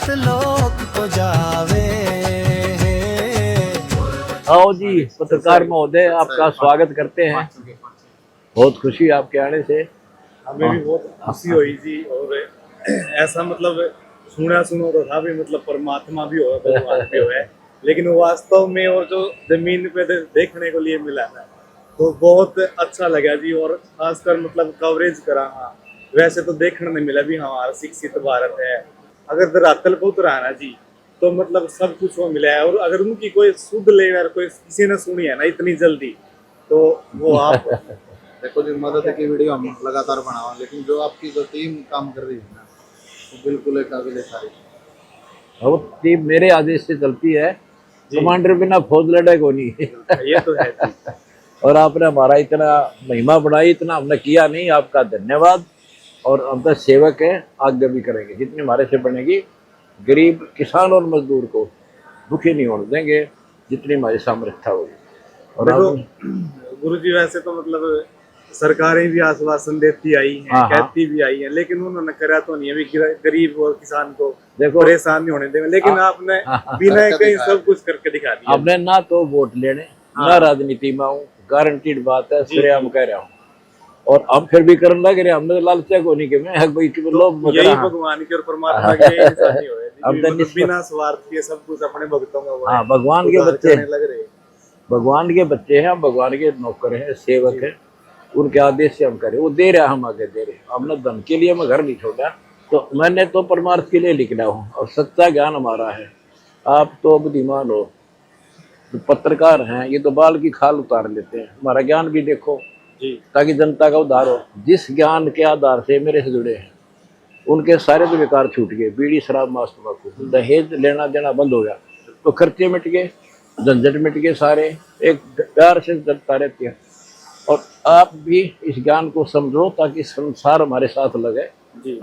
लोक तो जावे। आओ जी पत्रकार महोदय, आपका स्वागत करते हैं। बहुत खुशी आपके आने से। हमें भी बहुत खुशी हुई जी। और ऐसा मतलब सुना तो था भी, मतलब परमात्मा भी हो, भगवान भी हो है, लेकिन वो वास्तव में और जो जमीन पे देखने को लिए मिला है तो बहुत अच्छा लगा जी। और खासकर मतलब कवरेज करा। हाँ, वैसे तो देखने नहीं मिला भी हमारा शिक्षित भारत है। अगर धरातल को उतरा ना जी तो मतलब सब कुछ वो मिला है। और अगर उनकी कोई शुद्ध लेकर कोई किसी ने सुनी है ना इतनी जल्दी, तो वो आप देखो जी, मदद की वीडियो हम लगातार बनावा, लेकिन जो आपकी जो टीम काम कर रही है ना, वो बिल्कुल एक काबिल तारीफ। और टीम मेरे आदेश से चलती है। कमांडर बिना फौज लड़े को नहीं। ये तो है जी। और आपने हमारा इतना महिमा बढ़ाई, इतना हमने किया नहीं, आपका धन्यवाद। और हम तो सेवक हैं, आगे भी करेंगे जितनी हमारे से बनेगी। गरीब किसान और मजदूर को दुखी नहीं होने देंगे जितनी हमारी सामर्थ्य होगी। और गुरु जी वैसे तो मतलब सरकारें भी आश्वासन देती आई हैं, हाँ, कहती भी आई हैं, लेकिन उन्होंने करा तो नहीं है भी गरीब और किसान को देखो परेशान नहीं होने देंगे। लेकिन आपने बिना कहीं सब कुछ करके दिखा दिया। आपने ना तो वोट लेने ना राजनीति में हूँ, गारंटीड बात है, श्रेयाम कह रहा हूँ। और अब फिर भी करने लग रहे, हमने तो लालचा को नहीं कि मैं लोग यही भगवान की और परमात्मा की यही निशानी हो है। बिना स्वार्थ के सब कुछ अपने भक्तों का। हाँ, भगवान के बच्चे लग रहे, भगवान के बच्चे हैं, भगवान के नौकर हैं, सेवक हैं। उनके आदेश से हम करें, वो दे रहे, हम आगे दे रहे। हमने धन के लिए मैं घर नहीं छोड़ा, तो मैंने तो परमार्थ के लिए लिखना हूँ। और सच्चा ज्ञान हमारा है। आप तो बुद्धिमान हो, तो पत्रकार हैं, ये तो बाल की खाल उतार लेते हैं। हमारा ज्ञान भी देखो जी, ताकि जनता का उद्धार हो। जिस ज्ञान के आधार से मेरे से जुड़े हैं उनके सारे तो बेकार छूट गए। बीड़ी शराब मांस तंबाकू, दहेज लेना देना बंद हो गया, तो खर्चे मिट गए, झंझट मिट गए सारे। एक प्यार से जनता रहती है। और आप भी इस ज्ञान को समझो ताकि संसार हमारे साथ लगे।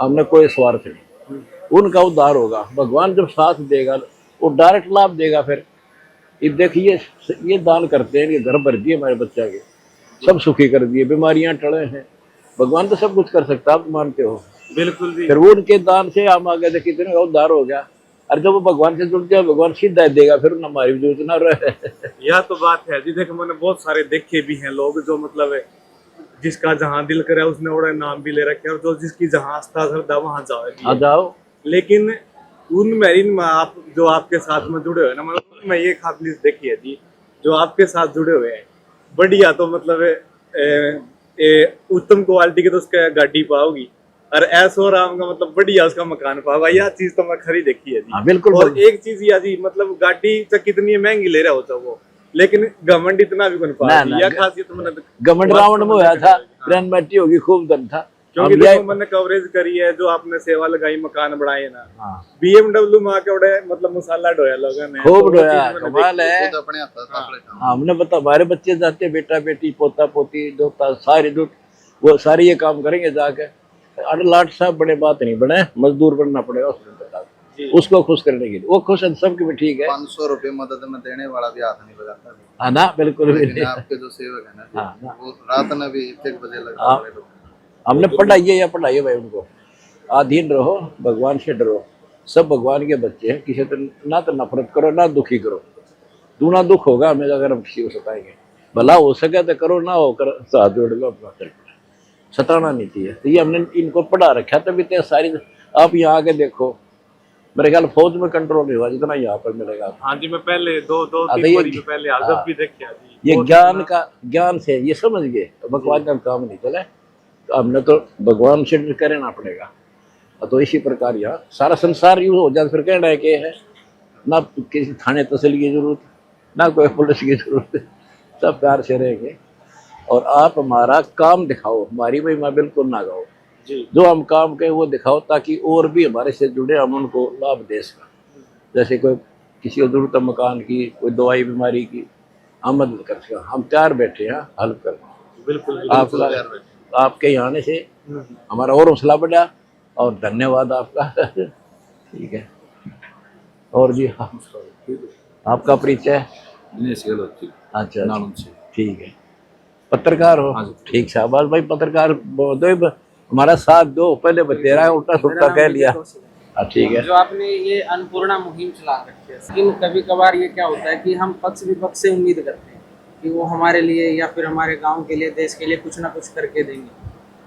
हमने कोई स्वार्थ नहीं, उनका उद्धार होगा। भगवान जब साथ देगा वो डायरेक्ट लाभ देगा। फिर ये देखिए, ये दान करते हैं, ये घर भर दिए हमारे बच्चा के, सब सुखी कर दिए, बीमारियां टले हैं। भगवान तो सब कुछ कर सकता, आप मानते हो? बिल्कुल जी। फिर वो उनके दान से हम आगे थे, कितने का उद्धार हो गया। और जब वो भगवान से जुड़ जाए, भगवान सीधा देगा, फिर हमारी जरूरत ना रहे। यह तो बात है जी। देखो मैंने बहुत सारे देखे भी हैं लोग जो मतलब जिसका जहाँ दिल करे उसने और नाम भी ले रखे, और जो जिसकी जहाँ आस्था श्रद्धा वहाँ जाओ आ जाओ। लेकिन उनमें इनमें आप जो आपके साथ में जुड़े हुए ना, मतलब उनमें ये खासियत देखी है जी, जो आपके साथ जुड़े हुए हैं बढ़िया, तो मतलब उत्तम क्वालिटी की तो उसका गाड़ी पाओगी, और ऐसो राम का मतलब बढ़िया उसका मकान पाओगा। यह चीज तो मैं खरी देखी है जी। हाँ, बिल्कुल। और एक चीज यह जी, मतलब गाड़ी तो कितनी महंगी ले रहा होता वो, लेकिन घमंड इतना भी बन पा। यह खासियत मैंने घमंड रावण में हुआ था, ट्रेन बैठी होगी, खूब दम था। क्योंकि देखो मैंने कवरेज करी है, जो आपने सेवा लगाई, मकान बढ़ाए ना। BMW में आके उड़े मतलब मसाला ढोया लोगों ने, खूब ढोया, कमाल है। हमने बता, हमारे बच्चे जाते, बेटा बेटी पोता पोती दोता सारी दूध, वो सारी ये काम करेंगे जाके। अरे लाट साहब बड़े बात नहीं बने, मजदूर बनना पड़ेगा उसको खुश करने के लिए। वो खुश है, सबके भी ठीक है। 500 रुपए मदद में देने वाला भी हाथ नहीं बजाता। हाँ ना, बिल्कुल भी नहीं। आपके जो सेवक है ना, वो रात में भी 1 बजे लगा। हमने पढ़ाइए या पढ़ाइए भाई उनको, आधीन रहो, भगवान से डरो। सब भगवान के बच्चे हैं, किसी तो ना तो नफरत करो ना दुखी करो। दूना दुख होगा हमें अगर हम किसी को सताएंगे। भला हो सके तो करो, ना होकर साथ जोड़ लो, अपना चल। सताना नहीं चाहिए। तो ये हमने इनको पढ़ा रखा, तभी तो सारी। आप यहाँ आके देखो, मेरे ख्याल फौज में कंट्रोल नहीं हुआ जितना यहाँ पर मिलेगा। हाँ जी, मैं पहले दो 3 बारी में पहले जब भी देखा जी, ये ज्ञान का, ज्ञान से ये समझ गए, भगवान का काम नहीं चले तो हमने तो भगवान से करना पड़ेगा। तो इसी प्रकार यहाँ सारा संसार यूँ हो जाए, फिर कहना है कि है ना किसी थाने तहसील की जरूरत, ना कोई पुलिस की जरूरत, सब प्यार से रहेंगे। और आप हमारा काम दिखाओ, हमारी महिमा बिल्कुल ना गाओ जी। जो हम काम करें वो दिखाओ, ताकि और भी हमारे से जुड़े, हम उनको लाभ दे सकें। जैसे कोई किसी को जरूरत है मकान की, कोई दवाई बीमारी की, हम मदद कर सकें। हम तैयार बैठे हैं हेल्प करना। बिल्कुल आपके यहाँ आने से हमारा और हौसला बढ़ा, और धन्यवाद आपका। ठीक है। और जी आपका परिचय? अच्छा, ठीक है। पत्रकार हो? ठीक, शाबाश भाई। पत्रकार हमारा साथ दो, पहले बतेरा उल्टा सुल्टा कह लिया। ठीक है। जो आपने ये अन्नपूर्णा मुहिम चला रखी है, लेकिन कभी कभार ये क्या होता है कि हम पक्ष विपक्ष से उम्मीद करते हैं कि वो हमारे लिए या फिर हमारे गांव के लिए, देश के लिए कुछ ना कुछ करके देंगे,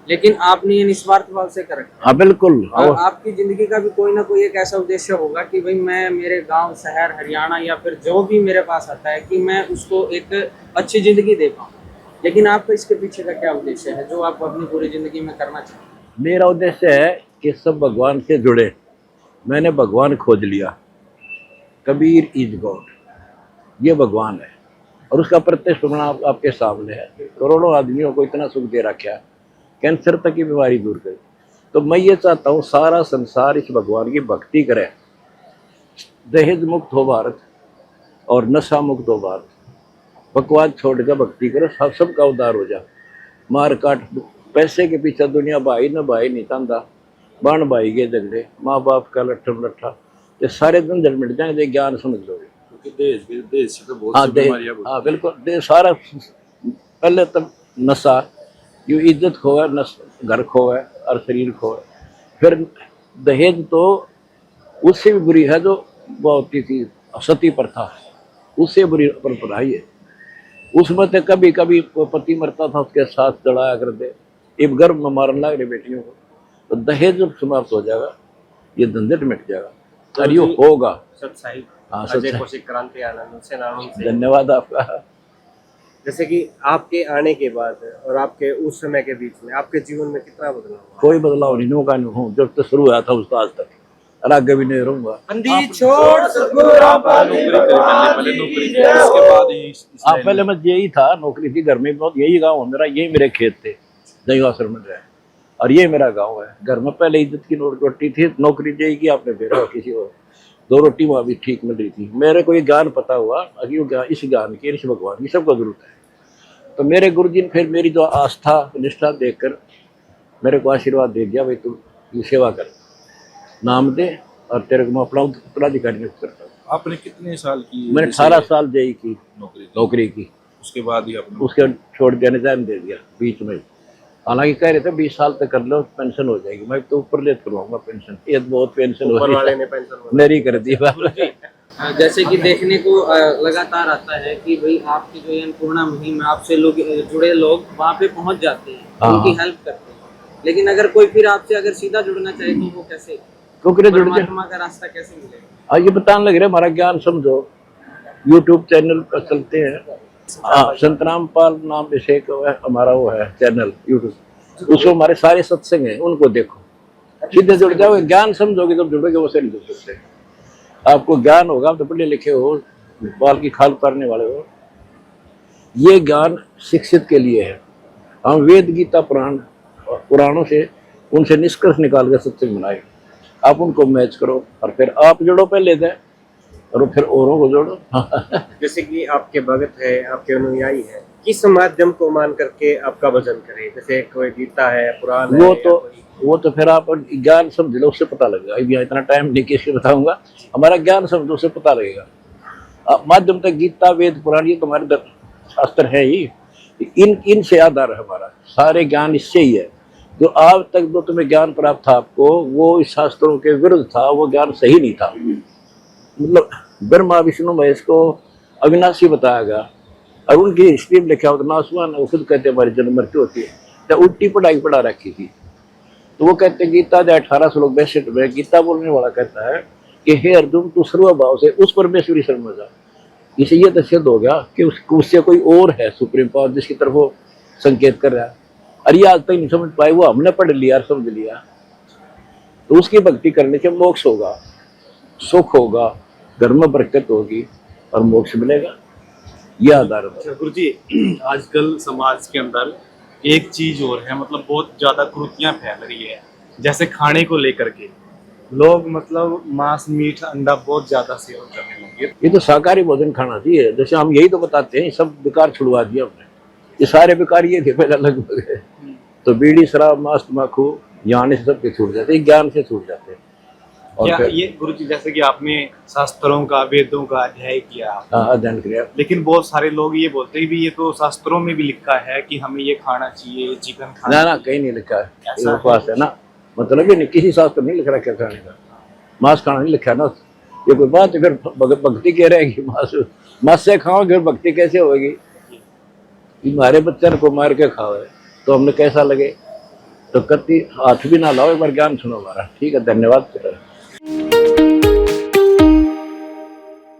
लेकिन आपने ये निस्वार्थ भाव से कर रखा है। हाँ बिल्कुल। और आपकी जिंदगी का भी कोई ना कोई एक ऐसा उद्देश्य होगा कि भाई मैं मेरे गांव, शहर, हरियाणा या फिर जो भी मेरे पास आता है कि मैं उसको एक अच्छी जिंदगी दे पाऊँ, लेकिन आपका इसके पीछे का क्या उद्देश्य है जो आप अपनी पूरी जिंदगी में करना चाहते हैं? मेरा उद्देश्य है कि सब भगवान से जुड़े। मैंने भगवान खोज लिया, कबीर इज गॉड, ये भगवान है और उसका प्रत्यक्ष प्रमाण आपके सामने है। करोड़ों आदमियों को इतना सुख दे रखा है, कैंसर तक की बीमारी दूर करी। तो मैं ये चाहता हूँ सारा संसार इस भगवान की भक्ति करे, दहेज मुक्त हो भारत और नशा मुक्त हो भारत, बकवास छोड़ कर भक्ति करो, सबका उद्धार हो जा। मार काट पैसे के पीछे दुनिया भाई न भाई नहीं तांदा, बाण भाई के झगड़े, माँ बाप का लट्ठम लट्ठा, ये सारे झंझट मिट जाएंगे, ज्ञान समझ लोगे। देश से तो बहुत हाँ सी बीमारियां हाँ बिल्कुल। सारा पहले तब नशा, यूँ इज्जत खोए, घर खोए और शरीर खोए। फिर दहेज तो उससे भी बुरी है जो वो होती थी सती प्रथा, उससे बुरी परंपरा है। उसमें तो कभी कभी पति मरता था उसके साथ जड़ाया कर दे, एक गर्भ में मारने लग रहे बेटियों को। तो दहेज जब समाप्त हो जाएगा, ये झंझट मिट जाएगा और ये होगा। सत्साई हाँ अजय सच। कौशिक क्रांति आनंद से नाम से। धन्यवाद आपका। जैसे कि आपके आने के बाद और आपके उस समय के बीच में आपके जीवन में कितना बदलाव हुआ? कोई बदलाव नहीं का नहीं हूँ, जब तक शुरू हुआ था उसका आज तक, और आगे भी नहीं रहूंगा। अंधी छोड़ सतगुरु पहले नौकरी की, उसके बाद ही हाँ पहले मैं यही था, नौकरी थी, घर में बहुत, यही गाँव है मेरा, यही मेरे खेत थे जयवासर में रहे, और ये मेरा गाँव है। घर में पहले इज्जत की रोटी थी, नौकरी यही की आपने फिर किसी को 2 रोटी वहाँ भी ठीक मिल रही थी। मेरे को ये ज्ञान पता हुआ, अगर इस ज्ञान की, इस भगवान की सबको जरूरत है। तो मेरे गुरुजी ने फिर मेरी जो आस्था निष्ठा देखकर मेरे को आशीर्वाद दे दिया, भाई तू ये सेवा कर, नाम दे और तेरे को मैं अपना उत्तराधिकारी नियुक्त करता हूँ। आपने कितने साल की? मैंने 18 साल जेई की नौकरी की। उसके बाद ही आपने उसके छोड़ दिया, निजाम दे दिया बीच में। हालांकि कह रहे थे 20 साल तक कर लो पेंशन हो जाएगी, मैं तो ऊपर लेट करवाऊंगा पेंशन, ये बहुत पेंशन हो वाले ने पेंशन मेरी कर दी बात। जैसे कि देखने को लगातार आता है कि भाई आपकी जो ये अन्नपूर्णा मुहिम है, आपसे लोग जुड़े लोग वहाँ पे पहुँच जाते हैं, हाँ। उनकी हेल्प करते हैं, लेकिन अगर कोई फिर आपसे अगर सीधा जुड़ना चाहे तो वो कैसे, जुड़ जाए। परमात्मा का रास्ता कैसे मिलेगा? ये बताने लग रहे हमारा ज्ञान समझो, यूट्यूब चैनल पर चलते हैं। हाँ, संतराम पाल नाम अभिषेक हमारा वो है चैनल यूट्यूब, उसमें हमारे सारे सत्संग हैं, उनको देखो, सीधे जुड़ जाओगे। ज्ञान समझोगे तब जुड़ोगे, वो से नहीं जुड़ सकते। आपको ज्ञान होगा, आप तो पढ़े लिखे हो, बाल की खाल उतारने वाले हो, ये ज्ञान शिक्षित के लिए है। हम वेद गीता पुराणों से उनसे निष्कर्ष निकाल कर सत्संग बनाए, आप उनको मैच करो और फिर आप जोड़ो पहले से और फिर औरों को जोड़ो। जैसे कि आपके भगत है, आपके अनुयायी है, किस माध्यम को मान करके आपका भजन करें? जैसे कोई गीता है, पुराण है, वो तो फिर आप ज्ञान समझ लो, उससे पता लगेगा। अभी इतना टाइम नहीं किसके बताऊंगा, हमारा ज्ञान समझो, उससे पता लगेगा। माध्यम तक गीता वेद पुराण ये तुम्हारे शास्त्र है ही, इनसे आधार है हमारा, सारे ज्ञान इससे ही है। जो आज तक जो तुम्हें ज्ञान प्राप्त था आपको, वो इस शास्त्रों के विरुद्ध था, वो ज्ञान सही नहीं था। मतलब ब्रह्मा विष्णु महेश को अविनाशी बताया गया और उनकी हिस्ट्री में लिखा होता नासवान, वो खुद कहते हमारी जन्म मृत्यु होती है, तो उल्टी पढ़ाई पढ़ा रखी थी। तो वो कहते हैं गीता 18 श्लोक 62 में गीता बोलने वाला कहता है कि हे अर्जुन तू सर्वभाव से उस परमेश्वरी शरण में जा। इसे ये तो सिद्ध हो गया कि उससे कोई और है सुप्रीम पावर जिसकी तरफ वो संकेत कर रहा है, और ये आज तक नहीं समझ पाए, वो हमने पढ़ लिया और समझ लिया। तो उसकी भक्ति करने से मोक्ष होगा, सुख होगा, घर में बरकत होगी और मोक्ष मिलेगा, ये आधार है। गुरु जी, आजकल समाज के अंदर एक चीज और है, मतलब बहुत ज्यादा कुरीतियां फैल रही है, जैसे खाने को लेकर के लोग मतलब मांस मीट अंडा बहुत ज्यादा सेवन करने लगे। ये तो शाकाहारी भोजन खाना चाहिए, जैसे हम यही तो बताते हैं, सब बेकार छुड़वा दिया हमने, ये सारे बेकार ये थे पहले लगभग। तो बीड़ी शराब मांस तम्बाकू यहाँ से सबके छूट जाते हैं, ज्ञान से छूट जाते हैं। और क्या ये गुरु जी, जैसे कि आपने शास्त्रों का वेदों का अध्ययन किया, अध्ययन किया, लेकिन बहुत सारे लोग ये बोलते हैं भी ये तो शास्त्रों में भी लिखा है कि हमें ये खाना चाहिए, चिकन खाना। ना कहीं नहीं लिखा है, ये उपवास है ना, मतलब ये नहीं, किसी शास्त्र में नहीं लिख रहा क्या खाने का। मांस खाना नहीं लिखा ना, ये कोई बात है? फिर भक्ति क्या रहेगी? मांस से खाओ फिर भक्ति कैसे होगी? हमारे बच्चे को मार के खाओ तो हमने कैसा लगे? तो कति हाथ भी ना लाओ, एक बार ज्ञान सुनो हमारा। ठीक है, धन्यवाद।